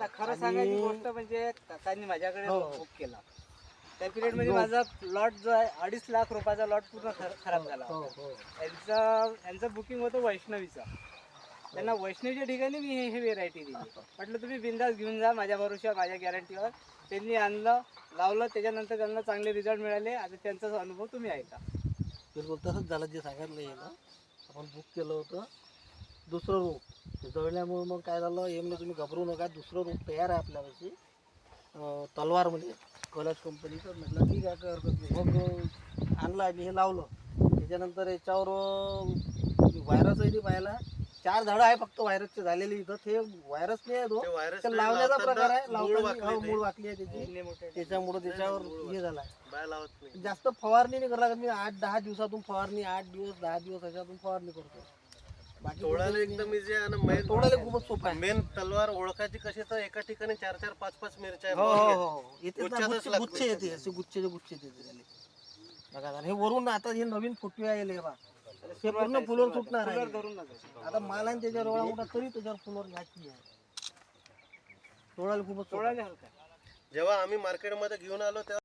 आता खरं सांगायची गोष्ट म्हणजे काकांनी माझ्याकडे बुक केला त्या पिरियड मध्ये माझा लॉट जो आहे 2.5 लाख रुपयाचा लॉट पूर्ण खराब झाला. यांचं बुकिंग होतं वैष्णवीचं. त्यांना वैष्णवीच्या ठिकाणी मी हे व्हेरायटी दिली. म्हटलं तुम्ही बिंदास घेऊन जा माझ्या भरोश्यावर माझ्या गॅरंटीवर. त्यांनी आणलं लावलं त्याच्यानंतर त्यांना चांगले रिझल्ट मिळाले. आता त्यांचा अनुभव तुम्ही ऐका. बिलकुल तसंच झालं जे सांगितलं आहे ना. आपण बुक केलं होतं दुसरं रोप जळल्यामुळे मग काय झालं हे म्हणजे तुम्ही घाबरू नका दुसरं रोप तयार आहे आपल्यापाशी तलवार म्हणजे कॉलेज कंपनीचं. म्हटलं ठीक आहे काय हरकत नाही. मग आणलं आणि हे लावलं. त्याच्यानंतर याच्यावर व्हायरसही नाही पाहिला. 4 झाडं आहे फक्त व्हायरसचे झालेले इथं. ते व्हायरस नाही आहे तो लावण्याचा प्रकार आहे. लावताना मूळ वाकली आहे त्याची त्याच्यामुळे त्याच्यावर हे झालं आहे. जास्त फवारणी नाही करायला मी 8-10 दिवसातून फवारणी 8 दिवस 10 दिवस ह्याच्यातून फवारणी करतो. बाकी तोडायला एकदम इझी आहे ना. तोडायला खूपच सोपं आहे. मेन तलवार ओळखायची कशी तर एका ठिकाणी 4-4 5-5 मिरच्या येते गुच्छे येते असे गुच्छे येते त्याले बघा. हे वरून आता हे नवीन फुटवे आहे बा हे पूर्ण फुलवर सुटणार आहे. आता माल आहे त्याच्यावर एवढा मोठा तरी त्याच्यावर फुलवर घ्यायची आहे. तोडायला खूपच तोडायला हलका. जेव्हा आम्ही मार्केटमध्ये घेऊन आलो तेव्हा